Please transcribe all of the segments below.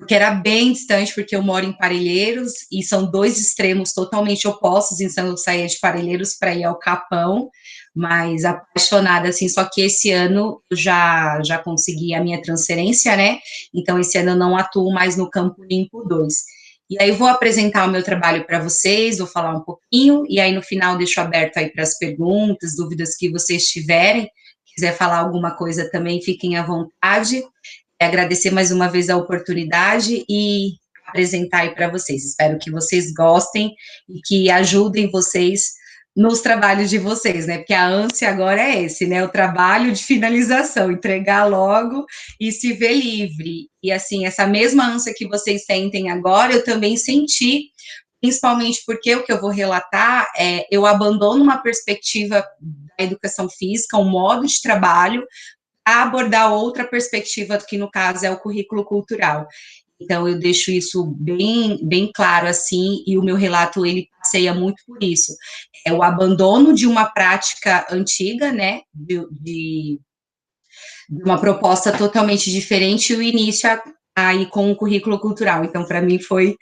que era bem distante, porque eu moro em Parelheiros, e são dois extremos totalmente opostos, então eu saía de Parelheiros para ir ao Capão, mas apaixonada, assim, só que esse ano eu já consegui a minha transferência, né, então esse ano eu não atuo mais no Campo Limpo 2. E aí eu vou apresentar o meu trabalho para vocês, vou falar um pouquinho, e aí no final deixo aberto aí para as perguntas, dúvidas que vocês tiverem, quiser falar alguma coisa também, fiquem à vontade. Agradecer mais uma vez a oportunidade e apresentar aí para vocês. Espero que vocês gostem e que ajudem vocês nos trabalhos de vocês, né? Porque a ânsia agora é esse, né? O trabalho de finalização, entregar logo e se ver livre. E assim, essa mesma ânsia que vocês sentem agora, eu também senti, principalmente porque o que eu vou relatar é eu abandono uma perspectiva da educação física, um modo de trabalho, a abordar outra perspectiva, que no caso é o currículo cultural. Então, eu deixo isso bem claro, assim, e o meu relato, ele passeia muito por isso. É o abandono de uma prática antiga, né, de uma proposta totalmente diferente, e o início aí com o currículo cultural. Então, para mim, foi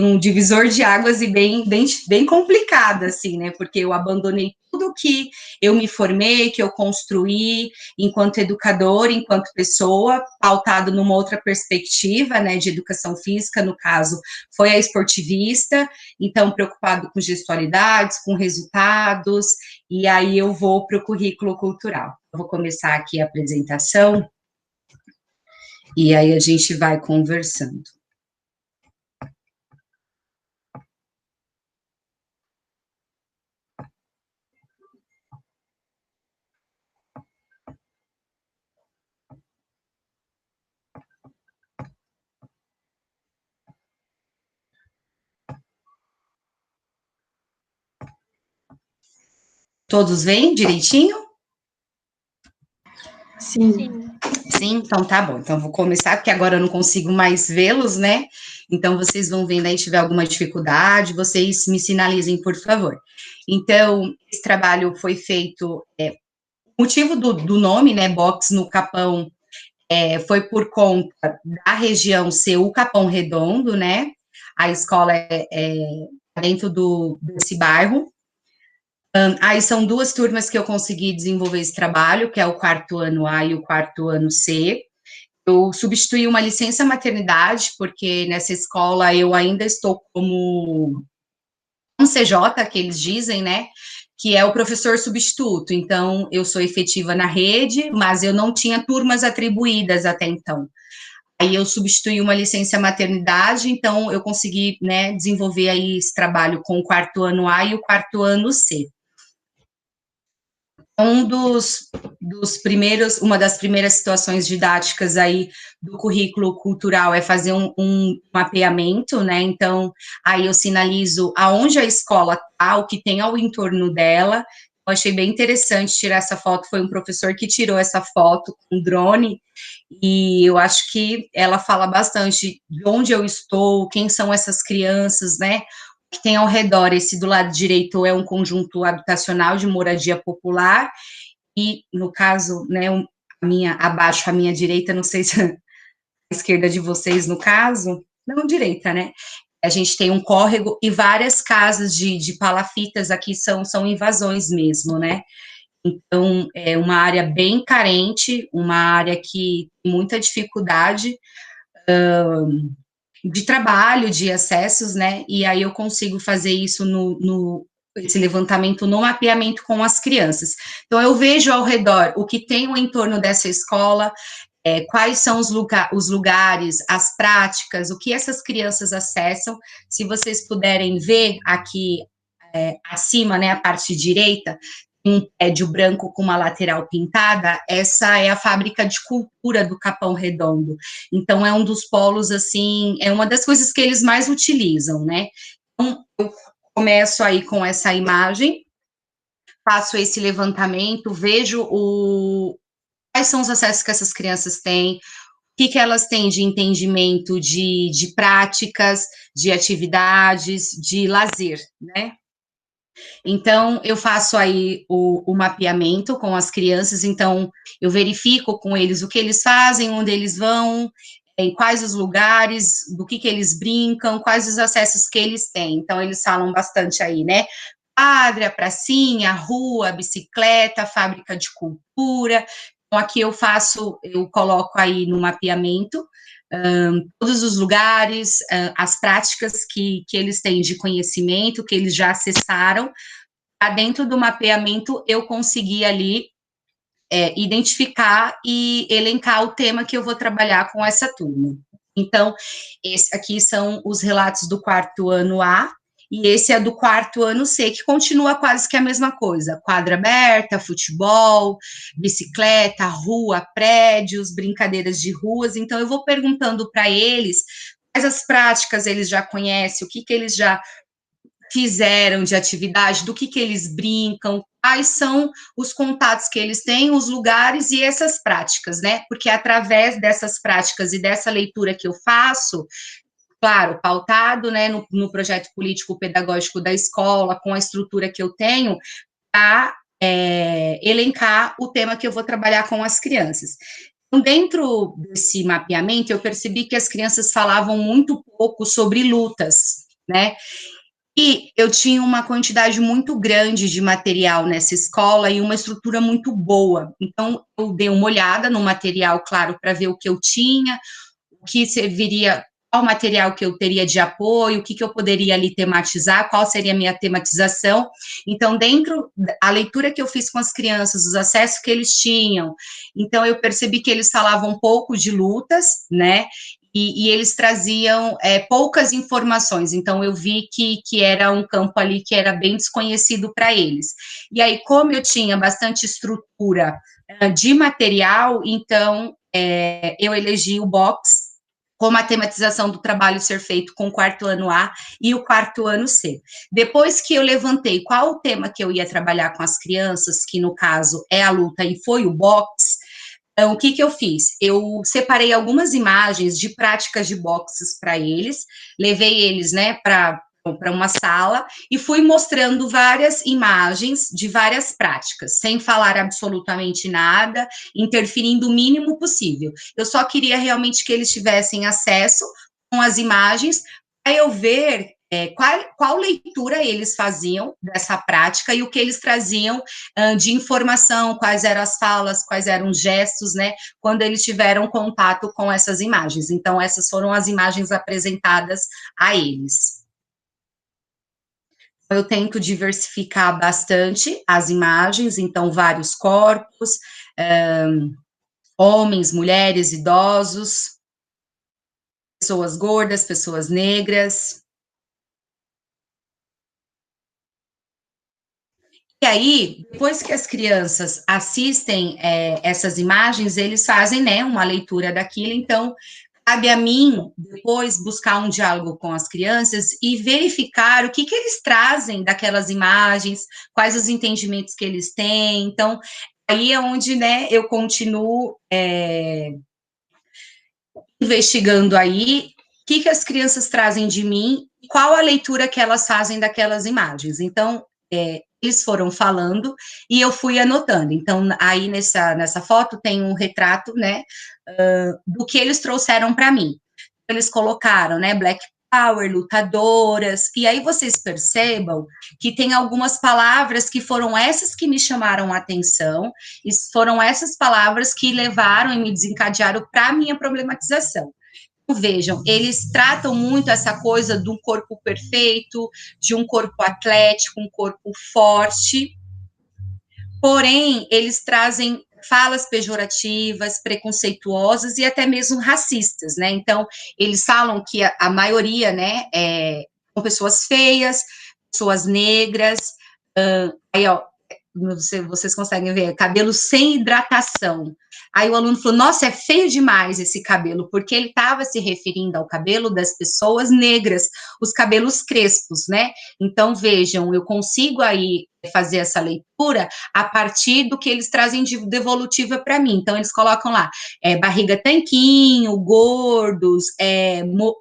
um divisor de águas e bem complicado, assim, né, porque eu abandonei tudo que eu me formei, que eu construí enquanto educadora, enquanto pessoa, pautado numa outra perspectiva, né, de educação física, no caso, foi a esportivista, então preocupado com gestualidades, com resultados, e aí eu vou para o currículo cultural. Eu vou começar aqui a apresentação, e aí a gente vai conversando. Todos veem direitinho? Sim. Sim, então tá bom. Então vou começar, porque agora eu não consigo mais vê-los, né? Então vocês vão vendo aí, se tiver alguma dificuldade, vocês me sinalizem, por favor. Então, esse trabalho foi feito, o motivo do nome, né, Box no Capão, foi por conta da região ser o Capão Redondo, né? A escola é dentro desse bairro. Aí são duas turmas que eu consegui desenvolver esse trabalho, que é o quarto ano A e o quarto ano C. Eu substituí uma licença maternidade, porque nessa escola eu ainda estou como um CJ, que eles dizem, né, que é o professor substituto. Então, eu sou efetiva na rede, mas eu não tinha turmas atribuídas até então. Aí eu substituí uma licença maternidade, então eu consegui, né, desenvolver aí esse trabalho com o quarto ano A e o quarto ano C. Uma das primeiras situações didáticas aí do currículo cultural é fazer um mapeamento, né, então, aí eu sinalizo aonde a escola está, o que tem ao entorno dela. Eu achei bem interessante tirar essa foto, foi um professor que tirou essa foto com drone, e eu acho que ela fala bastante de onde eu estou, quem são essas crianças, né, que tem ao redor. Esse do lado direito é um conjunto habitacional de moradia popular, e no caso, né, abaixo, à minha direita, não sei se a esquerda de vocês, no caso, não direita, né, a gente tem um córrego e várias casas de palafitas aqui são invasões mesmo, né, então é uma área bem carente, uma área que tem muita dificuldade de trabalho, de acessos, né, e aí eu consigo fazer isso esse levantamento no mapeamento com as crianças. Então, eu vejo ao redor o que tem o entorno dessa escola, quais são os lugares, as práticas, o que essas crianças acessam. Se vocês puderem ver aqui acima, né, a parte direita, um prédio branco com uma lateral pintada, essa é a fábrica de cultura do Capão Redondo. Então, é um dos polos, assim, é uma das coisas que eles mais utilizam, né? Então, eu começo aí com essa imagem, faço esse levantamento, vejo quais são os acessos que essas crianças têm, o que elas têm de entendimento de práticas, de atividades, de lazer, né? Então, eu faço aí o mapeamento com as crianças, então, eu verifico com eles o que eles fazem, onde eles vão, em quais os lugares, do que eles brincam, quais os acessos que eles têm. Então, eles falam bastante aí, né? Quadra, pracinha, rua, bicicleta, fábrica de cultura. Então, aqui eu coloco aí no mapeamento todos os lugares, as práticas que eles têm de conhecimento, que eles já acessaram. Dentro do mapeamento, eu consegui ali identificar e elencar o tema que eu vou trabalhar com essa turma. Então, esse aqui são os relatos do quarto ano A, e esse é do quarto ano C, que continua quase que a mesma coisa: quadra aberta, futebol, bicicleta, rua, prédios, brincadeiras de ruas. Então, eu vou perguntando para eles quais as práticas eles já conhecem, o que eles já fizeram de atividade, do que eles brincam, quais são os contatos que eles têm, os lugares e essas práticas, né? Porque através dessas práticas e dessa leitura que eu faço, claro, pautado, né, no projeto político-pedagógico da escola, com a estrutura que eu tenho, para elencar o tema que eu vou trabalhar com as crianças. Então, dentro desse mapeamento, eu percebi que as crianças falavam muito pouco sobre lutas, né? E eu tinha uma quantidade muito grande de material nessa escola e uma estrutura muito boa. Então, eu dei uma olhada no material, claro, para ver o que eu tinha, o que serviria, qual material que eu teria de apoio, o que eu poderia ali tematizar, qual seria a minha tematização. Então, dentro da leitura que eu fiz com as crianças, os acessos que eles tinham, então eu percebi que eles falavam um pouco de lutas, né? E eles traziam poucas informações, então eu vi que era um campo ali que era bem desconhecido para eles. E aí, como eu tinha bastante estrutura de material, então eu elegi o box como a tematização do trabalho ser feito com o quarto ano A e o quarto ano C. Depois que eu levantei qual o tema que eu ia trabalhar com as crianças, que no caso é a luta e foi o box, então, o que eu fiz? Eu separei algumas imagens de práticas de boxes para eles, levei eles, né, para uma sala e fui mostrando várias imagens de várias práticas, sem falar absolutamente nada, interferindo o mínimo possível. Eu só queria realmente que eles tivessem acesso com as imagens para eu ver qual leitura eles faziam dessa prática e o que eles traziam de informação, quais eram as falas, quais eram os gestos, né, quando eles tiveram contato com essas imagens. Então, essas foram as imagens apresentadas a eles. Eu tento diversificar bastante as imagens, então, vários corpos, homens, mulheres, idosos, pessoas gordas, pessoas negras. E aí, depois que as crianças assistem essas imagens, eles fazem, né, uma leitura daquilo, então, cabe a mim, depois, buscar um diálogo com as crianças e verificar o que eles trazem daquelas imagens, quais os entendimentos que eles têm, então, aí é onde, né, eu continuo investigando aí, o que as crianças trazem de mim, qual a leitura que elas fazem daquelas imagens, então, eles foram falando e eu fui anotando. Então, aí nessa foto tem um retrato, né, do que eles trouxeram para mim. Eles colocaram, né, Black Power, lutadoras, e aí vocês percebam que tem algumas palavras que foram essas que me chamaram a atenção, e foram essas palavras que levaram e me desencadearam para a minha problematização. Vejam, eles tratam muito essa coisa do corpo perfeito, de um corpo atlético, um corpo forte, porém, eles trazem falas pejorativas, preconceituosas e até mesmo racistas, né? Então, eles falam que a maioria, né, são pessoas feias, pessoas negras, aí, ó, vocês conseguem ver, cabelo sem hidratação. Aí o aluno falou, nossa, é feio demais esse cabelo, porque ele estava se referindo ao cabelo das pessoas negras, os cabelos crespos, né? Então, vejam, eu consigo aí fazer essa leitura a partir do que eles trazem de devolutiva para mim. Então, eles colocam lá, barriga tanquinho, gordos,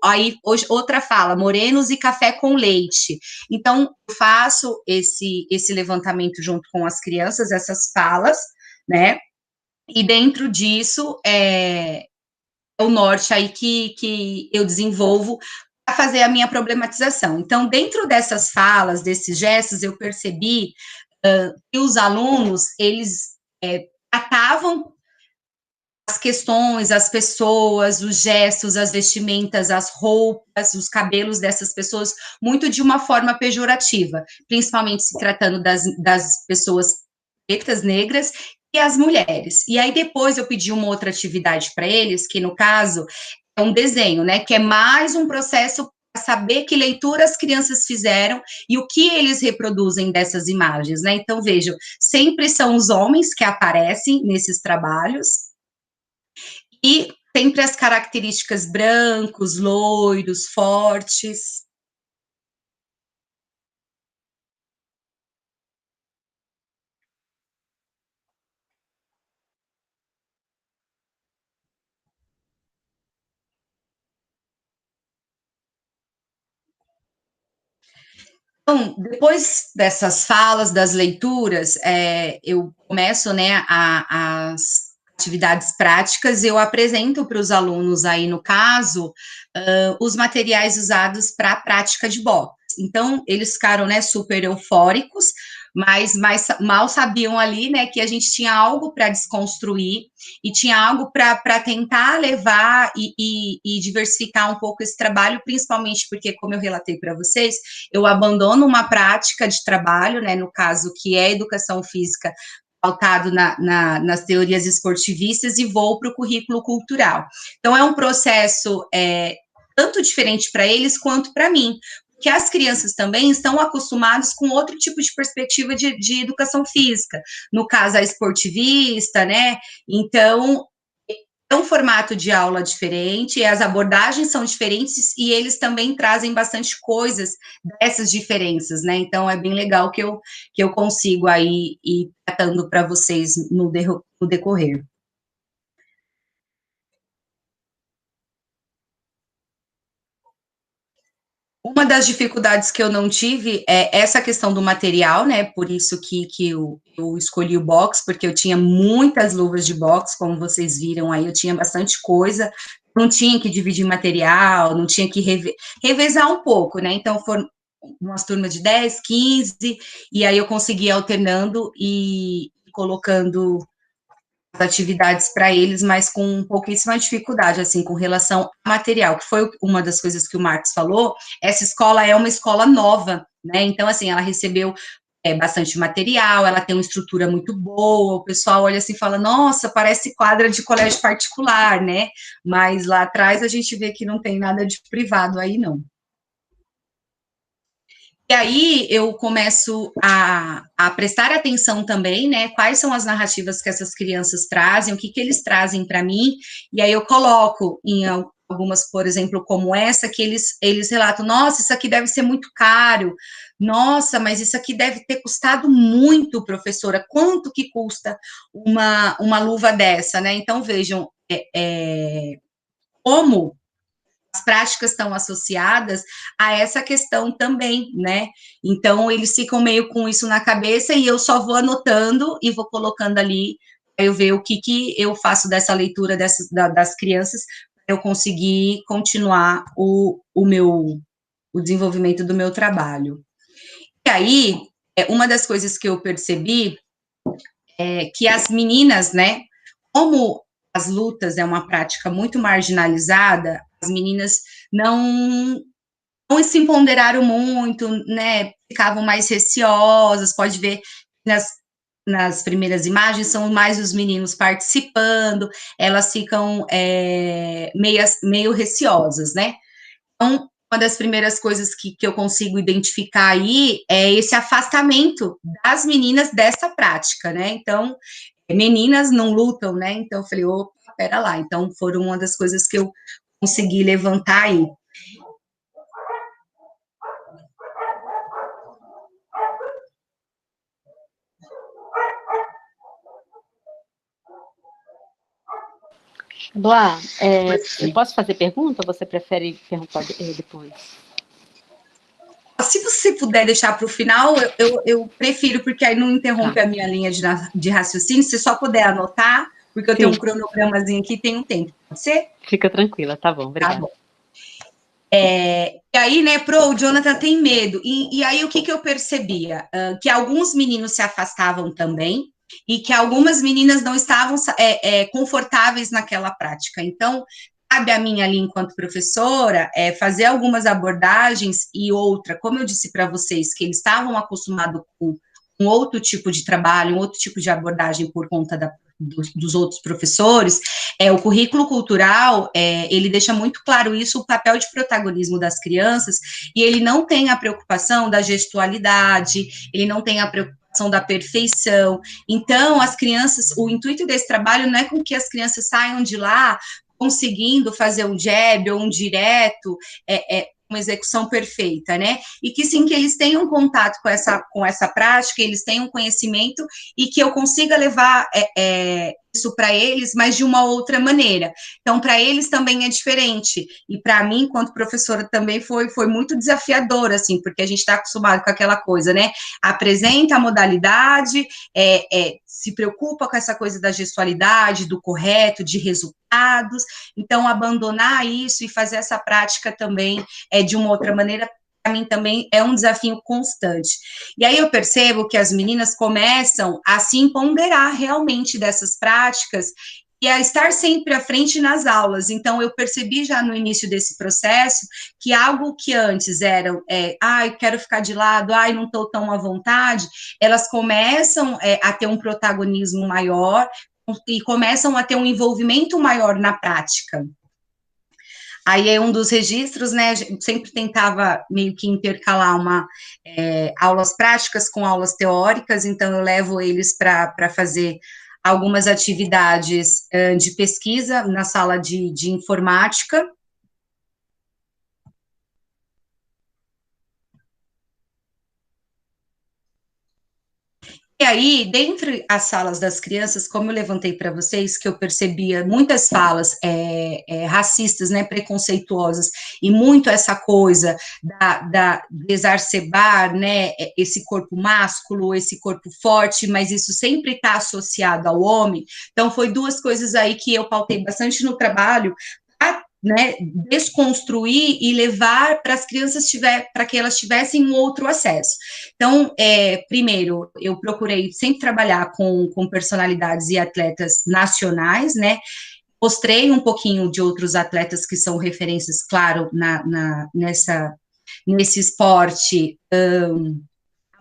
aí hoje, outra fala, morenos e café com leite. Então, eu faço esse levantamento junto com as crianças, essas falas, né? E dentro disso, é o norte aí que eu desenvolvo para fazer a minha problematização. Então, dentro dessas falas, desses gestos, eu percebi que os alunos, eles tratavam as questões, as pessoas, os gestos, as vestimentas, as roupas, os cabelos dessas pessoas, muito de uma forma pejorativa, principalmente se tratando das pessoas pretas, negras, e as mulheres. E aí depois eu pedi uma outra atividade para eles, que no caso é um desenho, né, que é mais um processo para saber que leitura as crianças fizeram e o que eles reproduzem dessas imagens, né? Então, vejam, sempre são os homens que aparecem nesses trabalhos, e sempre as características brancos, loiros, fortes. Então, depois dessas falas, das leituras, eu começo, né, as atividades práticas, eu apresento para os alunos aí, no caso, os materiais usados para a prática de boxe. Então, eles ficaram, né, super eufóricos, mas mal sabiam ali, né, que a gente tinha algo para desconstruir e tinha algo para tentar levar e diversificar um pouco esse trabalho, principalmente porque, como eu relatei para vocês, eu abandono uma prática de trabalho, né, no caso, que é a educação física, pautado nas teorias esportivistas, e vou para o currículo cultural. Então, é um processo tanto diferente para eles quanto para mim, porque as crianças também estão acostumadas com outro tipo de perspectiva de educação física, no caso, a esportivista, né? Então, é um formato de aula diferente, as abordagens são diferentes e eles também trazem bastante coisas dessas diferenças, né? Então, é bem legal que eu consigo aí ir tratando para vocês no decorrer. Uma das dificuldades que eu não tive é essa questão do material, né? Por isso que eu escolhi o box, porque eu tinha muitas luvas de box, como vocês viram aí, eu tinha bastante coisa, não tinha que dividir material, não tinha que revezar um pouco, né? Então foram umas turmas de 10, 15, e aí eu consegui alternando e colocando atividades para eles, mas com pouquíssima dificuldade, assim, com relação a material, que foi uma das coisas que o Marcos falou. Essa escola é uma escola nova, né? Então, assim, ela recebeu bastante material, ela tem uma estrutura muito boa, o pessoal olha assim e fala, nossa, parece quadra de colégio particular, né? Mas lá atrás a gente vê que não tem nada de privado aí, não. E aí eu começo a prestar atenção também, né? Quais são as narrativas que essas crianças trazem, o que, que eles trazem para mim, e aí eu coloco em algumas, por exemplo, como essa, que eles relatam, nossa, isso aqui deve ser muito caro, nossa, mas isso aqui deve ter custado muito, professora, quanto que custa uma luva dessa, né? Então, vejam, como as práticas estão associadas a essa questão também, né? Então, eles ficam meio com isso na cabeça e eu só vou anotando e vou colocando ali, para eu ver o que eu faço dessa leitura das crianças, para eu conseguir continuar o desenvolvimento do meu trabalho. E aí, uma das coisas que eu percebi é que as meninas, né, como as lutas é uma prática muito marginalizada, as meninas não não se empoderaram muito, né, ficavam mais receosas, pode ver nas primeiras imagens, são mais os meninos participando, elas ficam meio receosas, né? Então, uma das primeiras coisas que eu consigo identificar aí é esse afastamento das meninas dessa prática, né? Então, meninas não lutam, né? Então, eu falei, opa, pera lá. Então, foram uma das coisas que eu consegui levantar aí. Blá, eu posso fazer pergunta ou você prefere perguntar depois? Se você puder deixar para o final, eu prefiro, porque aí não interrompe a minha linha de raciocínio. Se só puder anotar, porque eu tenho um cronogramazinho aqui, tem um tempo. Pode ser? Fica tranquila, tá bom, obrigada. Tá bom. E aí, né, o Jonathan tem medo. E aí, o que eu percebia? Que alguns meninos se afastavam também, e que algumas meninas não estavam confortáveis naquela prática. Então, cabe a mim ali, enquanto professora, fazer algumas abordagens e outra, como eu disse para vocês, que eles estavam acostumados com um outro tipo de trabalho, um outro tipo de abordagem por conta dos outros professores, o currículo cultural, ele deixa muito claro isso, o papel de protagonismo das crianças, e ele não tem a preocupação da gestualidade, ele não tem a preocupação da perfeição. Então, as crianças, o intuito desse trabalho não é com que as crianças saiam de lá conseguindo fazer um jab ou um direto, uma execução perfeita, né? E que sim, que eles tenham contato com essa prática, eles tenham conhecimento e que eu consiga levar isso para eles, mas de uma outra maneira. Então, para eles também é diferente. E para mim, enquanto professora, também foi muito desafiador, assim, porque a gente está acostumado com aquela coisa, né? Apresenta a modalidade, se preocupa com essa coisa da gestualidade, do correto, de resultados. Então, abandonar isso e fazer essa prática também de uma outra maneira, para mim também é um desafio constante. E aí eu percebo que as meninas começam a se empoderar realmente dessas práticas e a estar sempre à frente nas aulas. Então, eu percebi já no início desse processo que algo que antes eram, quero ficar de lado, não estou tão à vontade, elas começam a ter um protagonismo maior e começam a ter um envolvimento maior na prática. Aí é um dos registros, né, sempre tentava meio que intercalar aulas práticas com aulas teóricas, então eu levo eles para fazer algumas atividades de pesquisa na sala de informática. E aí, dentre as salas das crianças, como eu levantei para vocês, que eu percebia muitas falas racistas, né, preconceituosas, e muito essa coisa de exacerbar, né, esse corpo másculo, esse corpo forte, mas isso sempre está associado ao homem. Então, foi duas coisas aí que eu pautei bastante no trabalho, né, desconstruir e levar para as crianças para que elas tivessem um outro acesso. Então, primeiro, eu procurei sempre trabalhar com personalidades e atletas nacionais, né, mostrei um pouquinho de outros atletas que são referências, claro, nesse esporte,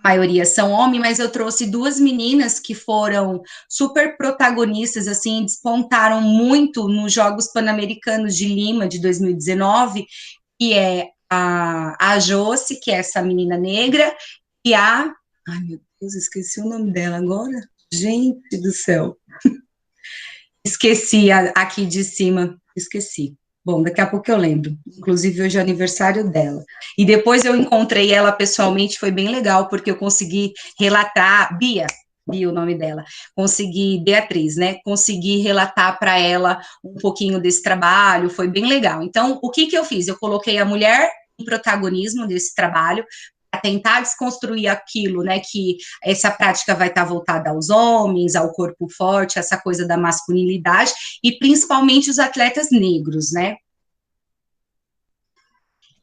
a maioria são homens, mas eu trouxe duas meninas que foram super protagonistas, assim, despontaram muito nos Jogos Pan-Americanos de Lima, de 2019, que é a Josi, que é essa menina negra, e ai meu Deus, esqueci o nome dela agora, gente do céu, esqueci aqui de cima, esqueci. Bom, daqui a pouco eu lembro. Inclusive, hoje é aniversário dela. E depois eu encontrei ela pessoalmente, foi bem legal, porque eu consegui relatar, Bia, o nome dela, Beatriz, né? Consegui relatar para ela um pouquinho desse trabalho, foi bem legal. Então, o que eu fiz? Eu coloquei a mulher em protagonismo desse trabalho, para tentar desconstruir aquilo, né, que essa prática vai estar voltada aos homens, ao corpo forte, essa coisa da masculinidade, e principalmente os atletas negros, né.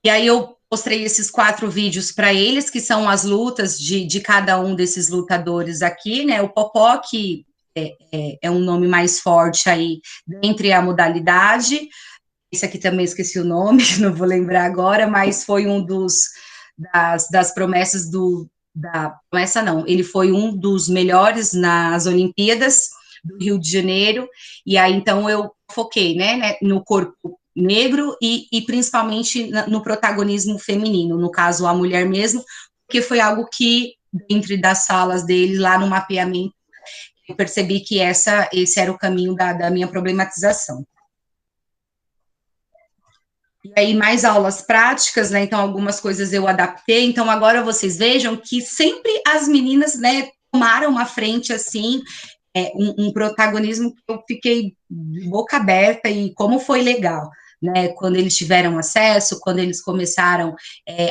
E aí eu mostrei esses 4 vídeos para eles, que são as lutas de cada um desses lutadores aqui, né, o Popó, que é um nome mais forte aí, dentre a modalidade, esse aqui também esqueci o nome, não vou lembrar agora, mas foi um das promessas promessa não, ele foi um dos melhores nas Olimpíadas do Rio de Janeiro, e aí então eu foquei, né, no corpo negro e principalmente no protagonismo feminino, no caso a mulher mesmo, porque foi algo que, dentro das salas dele, lá no mapeamento, eu percebi que esse era o caminho da minha problematização. E aí, mais aulas práticas, né, então algumas coisas eu adaptei, então agora vocês vejam que sempre as meninas, né, tomaram uma frente, assim, um protagonismo que eu fiquei de boca aberta, e como foi legal, né, quando eles tiveram acesso, quando eles começaram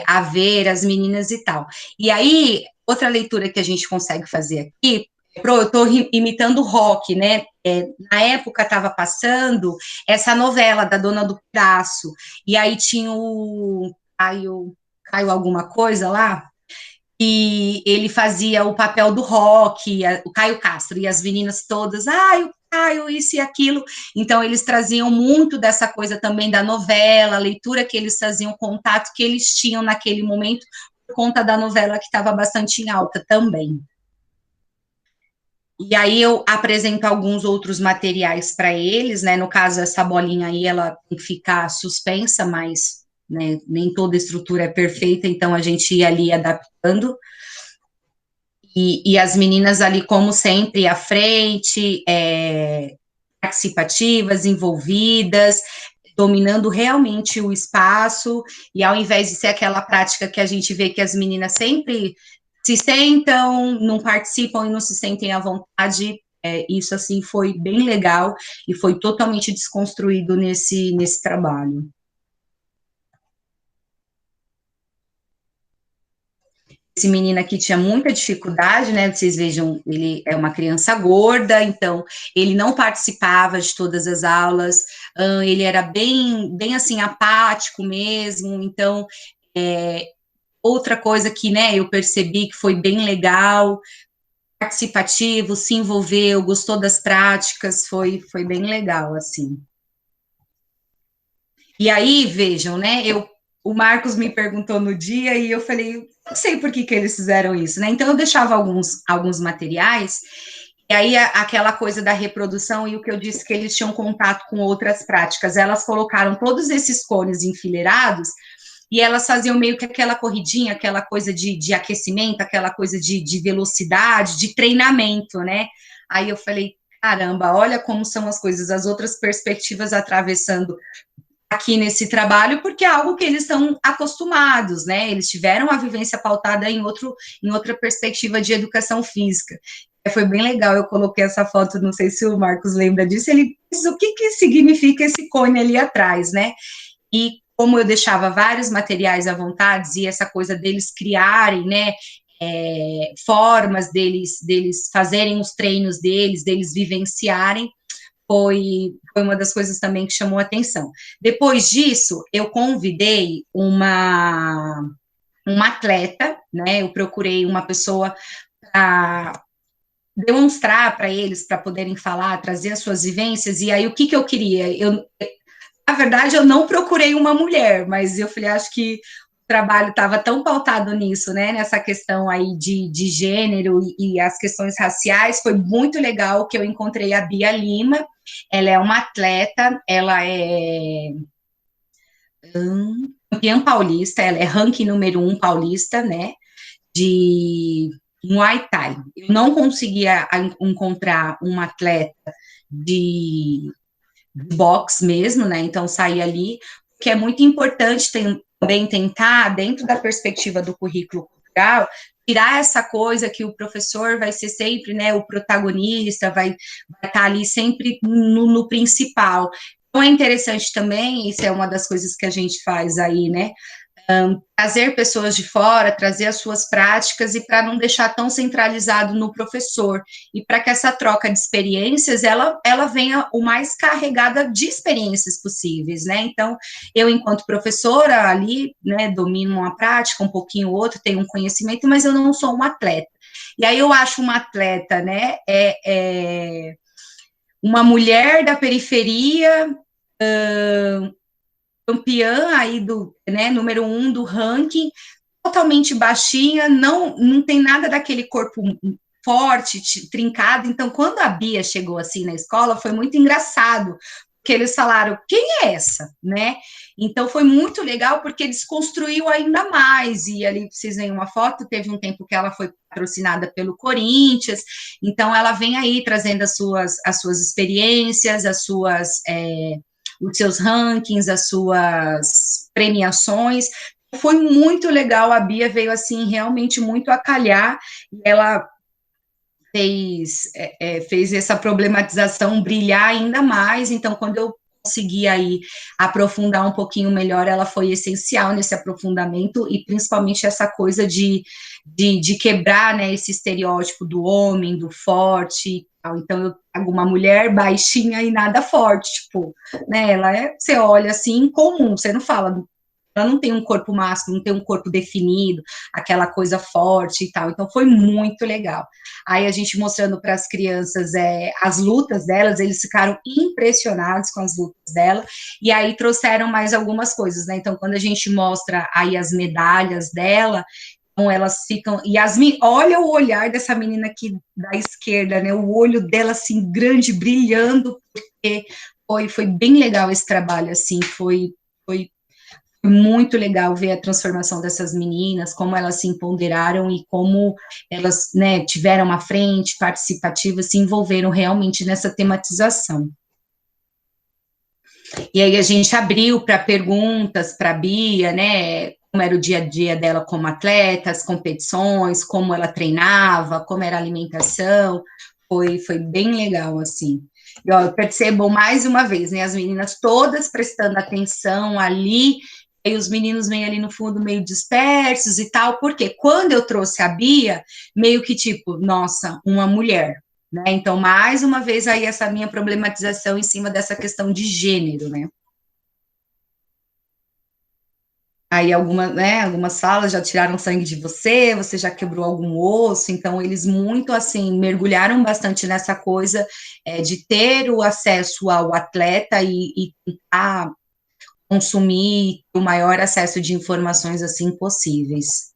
a ver as meninas e tal. E aí, outra leitura que a gente consegue fazer aqui, eu estou imitando rock, né, na época estava passando essa novela da Dona do Pedaço, e aí tinha o Caio alguma coisa lá, e ele fazia o papel do Rock, o Caio Castro, e as meninas todas, o Caio, isso e aquilo. Então, eles traziam muito dessa coisa também da novela, a leitura que eles faziam, o contato que eles tinham naquele momento, por conta da novela que estava bastante em alta também. E aí eu apresento alguns outros materiais para eles, né? No caso, essa bolinha aí, ela tem que ficar suspensa, mas, né, nem toda estrutura é perfeita, então a gente ia ali adaptando. E as meninas ali, como sempre, à frente, participativas, envolvidas, dominando realmente o espaço, e ao invés de ser aquela prática que a gente vê que as meninas sempre se sentam, não participam e não se sentem à vontade, isso, assim, foi bem legal e foi totalmente desconstruído nesse trabalho. Esse menino aqui tinha muita dificuldade, né? Vocês vejam, ele é uma criança gorda, então ele não participava de todas as aulas, ele era bem assim, apático mesmo. Então, outra coisa que, né, eu percebi que foi bem legal, participativo, se envolveu, gostou das práticas, foi bem legal, assim. E aí, vejam, né, o Marcos me perguntou no dia e eu falei, não sei por que eles fizeram isso, né? Então eu deixava alguns materiais, e aí aquela coisa da reprodução e o que eu disse que eles tinham contato com outras práticas, elas colocaram todos esses cones enfileirados e elas faziam meio que aquela corridinha, aquela coisa de aquecimento, aquela coisa de velocidade, de treinamento, né? Aí eu falei, caramba, olha como são as coisas, as outras perspectivas atravessando aqui nesse trabalho, porque é algo que eles estão acostumados, né? Eles tiveram a vivência pautada em outra perspectiva de educação física. Foi bem legal, eu coloquei essa foto, não sei se o Marcos lembra disso, ele disse o que significa esse cone ali atrás, né? E como eu deixava vários materiais à vontade, e essa coisa deles criarem, né, formas deles fazerem os treinos deles vivenciarem, foi uma das coisas também que chamou a atenção. Depois disso, eu convidei uma atleta, né, eu procurei uma pessoa para demonstrar para eles, para poderem falar, trazer as suas vivências, e aí o que eu queria? Na verdade, eu não procurei uma mulher, mas eu falei, acho que o trabalho estava tão pautado nisso, né, nessa questão aí de gênero e as questões raciais, foi muito legal que eu encontrei a Bia Lima, ela é uma atleta, ela é campeã paulista, ela é ranking número 1 paulista, né, de Muay Thai. Eu não conseguia encontrar uma atleta de boxe mesmo, né, então saí ali, que é muito importante também tentar, dentro da perspectiva do currículo cultural, tirar essa coisa que o professor vai ser sempre, né, o protagonista, vai estar ali sempre no principal. Então, é interessante também, isso é uma das coisas que a gente faz aí, né, trazer pessoas de fora, trazer as suas práticas e para não deixar tão centralizado no professor e para que essa troca de experiências ela venha o mais carregada de experiências possíveis, né? Então, eu enquanto professora ali, né, domino uma prática, um pouquinho outra, tenho um conhecimento, mas eu não sou uma atleta. E aí eu acho uma atleta, né, uma mulher da periferia, campeã aí do, né, número 1 do ranking, totalmente baixinha, não tem nada daquele corpo forte, trincado. Então, quando a Bia chegou assim na escola, foi muito engraçado, porque eles falaram, quem é essa, né? Então, foi muito legal, porque eles construíram ainda mais, e ali, vocês veem uma foto, teve um tempo que ela foi patrocinada pelo Corinthians, então ela vem aí trazendo as suas experiências, os seus rankings, as suas premiações. Foi muito legal, a Bia veio assim realmente muito a calhar, e ela fez essa problematização brilhar ainda mais, então quando eu consegui aí aprofundar um pouquinho melhor, ela foi essencial nesse aprofundamento, e principalmente essa coisa de quebrar, né, esse estereótipo do homem, do forte. Então, eu alguma mulher baixinha e nada forte, tipo, né, você olha assim, comum, você não fala, ela não tem um corpo másculo, não tem um corpo definido, aquela coisa forte e tal, então foi muito legal. Aí a gente mostrando para as crianças as lutas delas, eles ficaram impressionados com as lutas dela, e aí trouxeram mais algumas coisas, né, então quando a gente mostra aí as medalhas dela, então elas ficam, e olha o olhar dessa menina aqui da esquerda, né, o olho dela assim, grande, brilhando, porque foi bem legal esse trabalho, assim, foi muito legal ver a transformação dessas meninas, como elas se empoderaram e como elas, né, tiveram uma frente participativa, se envolveram realmente nessa tematização. E aí a gente abriu para perguntas para a Bia, né, como era o dia a dia dela como atleta, as competições, como ela treinava, como era a alimentação, foi bem legal, assim. E, ó, eu percebo mais uma vez, né, as meninas todas prestando atenção ali, e os meninos vêm ali no fundo meio dispersos e tal, porque quando eu trouxe a Bia, meio que tipo, nossa, uma mulher, né? Então, mais uma vez aí essa minha problematização em cima dessa questão de gênero, né? Aí algumas salas já tiraram sangue de você já quebrou algum osso, então eles muito assim mergulharam bastante nessa coisa de ter o acesso ao atleta e tentar consumir o maior acesso de informações assim possíveis.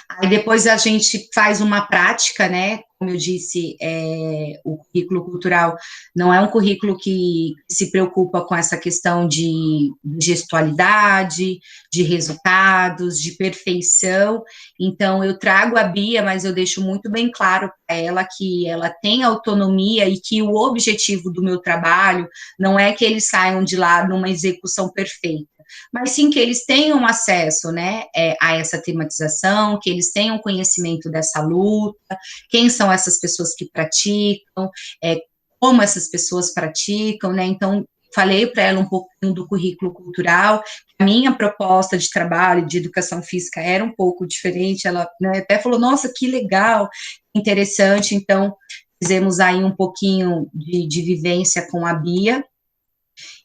Aí depois a gente faz uma prática, né? Como eu disse, o currículo cultural não é um currículo que se preocupa com essa questão de gestualidade, de resultados, de perfeição. Então, eu trago a Bia, mas eu deixo muito bem claro para ela que ela tem autonomia e que o objetivo do meu trabalho não é que eles saiam de lá numa execução perfeita, mas sim que eles tenham acesso, né, a essa tematização, que eles tenham conhecimento dessa luta, quem são essas pessoas que praticam, como essas pessoas praticam, né, então falei para ela um pouquinho do currículo cultural, a minha proposta de trabalho, de educação física era um pouco diferente, ela, né, até falou, nossa, que legal, interessante, então fizemos aí um pouquinho de vivência com a Bia,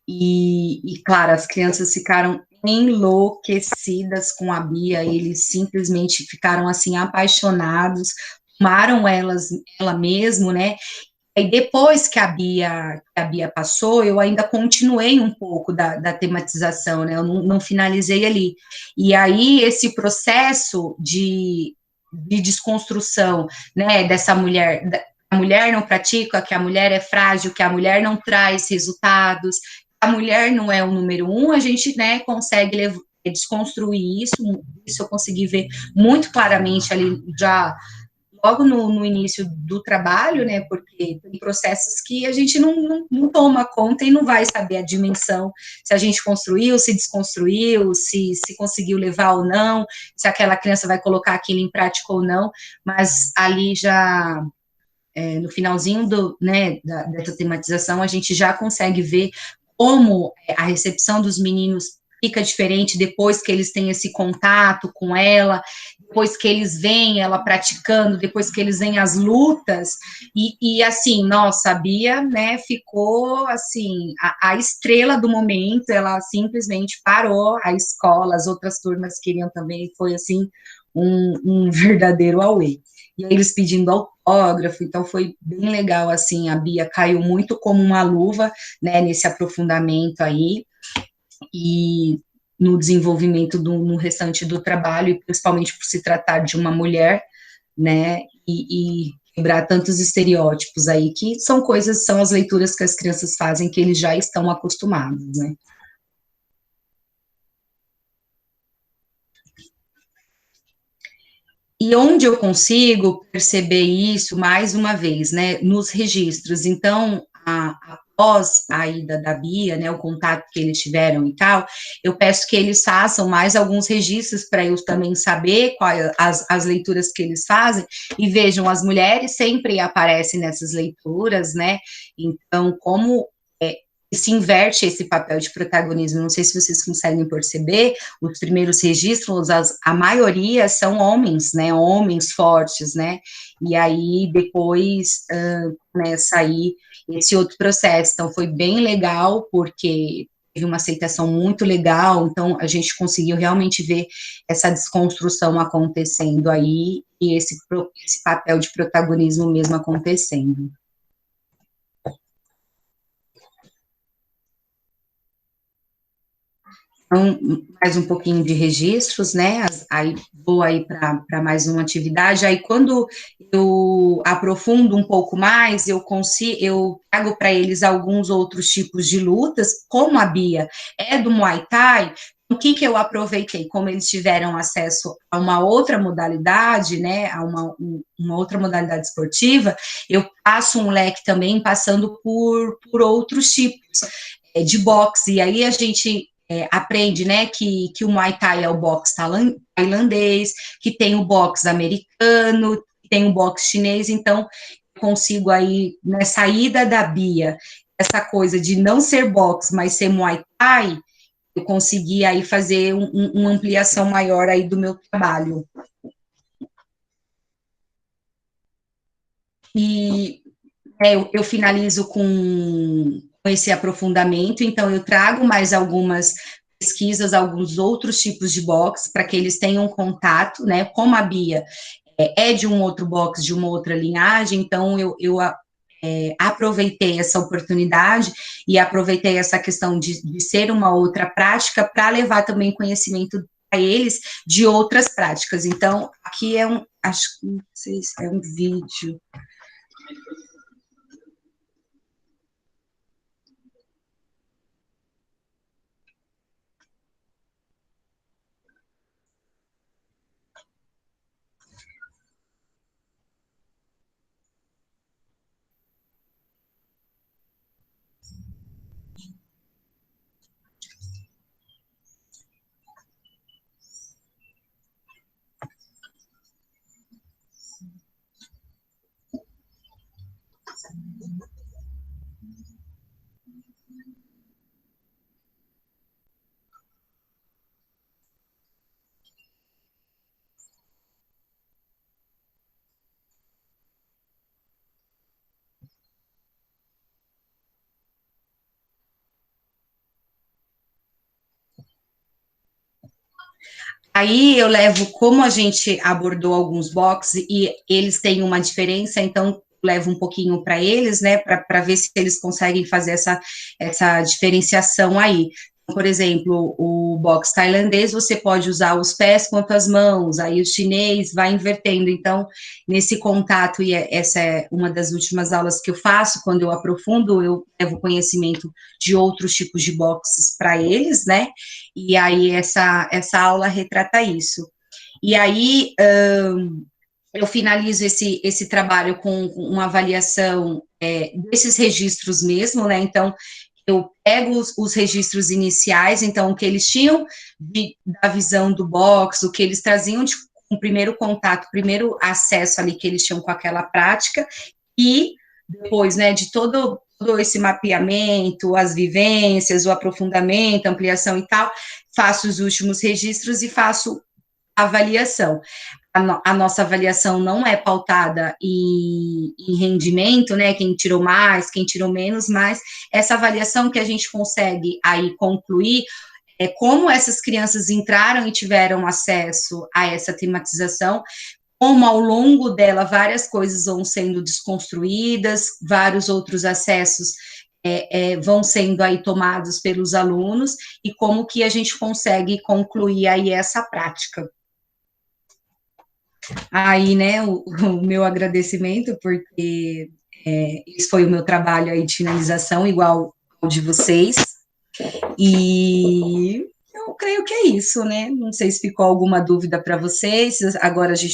e, claro, as crianças ficaram enlouquecidas com a Bia, eles simplesmente ficaram, assim, apaixonados, tomaram ela mesmo, né, e depois que a Bia passou, eu ainda continuei um pouco da tematização, né, eu não finalizei ali, e aí esse processo de desconstrução, né, dessa mulher, a mulher não pratica, que a mulher é frágil, que a mulher não traz resultados, a mulher não é o número um, a gente, né, consegue desconstruir isso eu consegui ver muito claramente ali, já logo no início do trabalho, né, porque tem processos que a gente não toma conta e não vai saber a dimensão, se a gente construiu, se desconstruiu, se conseguiu levar ou não, se aquela criança vai colocar aquilo em prática ou não, mas ali já no finalzinho né, dessa tematização, a gente já consegue ver como a recepção dos meninos fica diferente depois que eles têm esse contato com ela, depois que eles veem ela praticando, depois que eles veem as lutas, e assim, nossa, a Bia, né, ficou, assim, a estrela do momento, ela simplesmente parou a escola, as outras turmas queriam também, foi, assim, um verdadeiro auê. E aí eles pedindo autógrafo, então foi bem legal, assim, a Bia caiu muito como uma luva, né, nesse aprofundamento aí, e no desenvolvimento no restante do trabalho, e principalmente por se tratar de uma mulher, né, e quebrar tantos estereótipos aí, que são as leituras que as crianças fazem, que eles já estão acostumados, né. E onde eu consigo perceber isso, mais uma vez, né, nos registros. Então, após a ida da Bia, né, o contato que eles tiveram e tal, eu peço que eles façam mais alguns registros para eu também saber quais as leituras que eles fazem, e vejam, as mulheres sempre aparecem nessas leituras, né, então, como se inverte esse papel de protagonismo. Não sei se vocês conseguem perceber, os primeiros registros, a maioria são homens, né, homens fortes, né, e aí depois começa aí esse outro processo. Então foi bem legal, porque teve uma aceitação muito legal, então a gente conseguiu realmente ver essa desconstrução acontecendo aí, e esse papel de protagonismo mesmo acontecendo. Então, mais um pouquinho de registros, né, aí vou aí para mais uma atividade, aí quando eu aprofundo um pouco mais, eu trago para eles alguns outros tipos de lutas, como a Bia é do Muay Thai, o que eu aproveitei, como eles tiveram acesso a uma outra modalidade, né, a uma outra modalidade esportiva, eu passo um leque também, passando por outros tipos de boxe, e aí a gente aprende, né, que o Muay Thai é o boxe tailandês, que tem o boxe americano, que tem o boxe chinês, então eu consigo aí, na saída da Bia, essa coisa de não ser boxe, mas ser Muay Thai, eu consegui aí fazer uma ampliação maior aí do meu trabalho. E eu finalizo com esse aprofundamento, então eu trago mais algumas pesquisas, alguns outros tipos de box, para que eles tenham contato, né, como a Bia é de um outro box, de uma outra linhagem, então eu aproveitei essa oportunidade e aproveitei essa questão de ser uma outra prática para levar também conhecimento a eles de outras práticas. Então, aqui acho que não sei se é um vídeo. Aí eu levo, como a gente abordou alguns boxes e eles têm uma diferença, então levo um pouquinho para eles, né, para ver se eles conseguem fazer essa diferenciação aí. Por exemplo, o boxe tailandês, você pode usar os pés quanto as mãos, aí o chinês vai invertendo. Então, nesse contato, e essa é uma das últimas aulas que eu faço, quando eu aprofundo, eu levo conhecimento de outros tipos de boxes para eles, né? E aí essa aula retrata isso. E aí eu finalizo esse trabalho com uma avaliação desses registros mesmo, né? Então, eu pego os registros iniciais, então, o que eles tinham da visão do box, o que eles traziam de um primeiro contato, primeiro acesso ali que eles tinham com aquela prática, e depois, né, de todo esse mapeamento, as vivências, o aprofundamento, ampliação e tal, faço os últimos registros e faço avaliação. A nossa avaliação não é pautada em rendimento, né, quem tirou mais, quem tirou menos, mas essa avaliação que a gente consegue aí concluir é como essas crianças entraram e tiveram acesso a essa tematização, como ao longo dela várias coisas vão sendo desconstruídas, vários outros acessos vão sendo aí tomados pelos alunos, e como que a gente consegue concluir aí essa prática. Aí, né, o meu agradecimento, porque esse foi o meu trabalho aí de finalização, igual ao de vocês, e eu creio que é isso, né, não sei se ficou alguma dúvida para vocês, agora a gente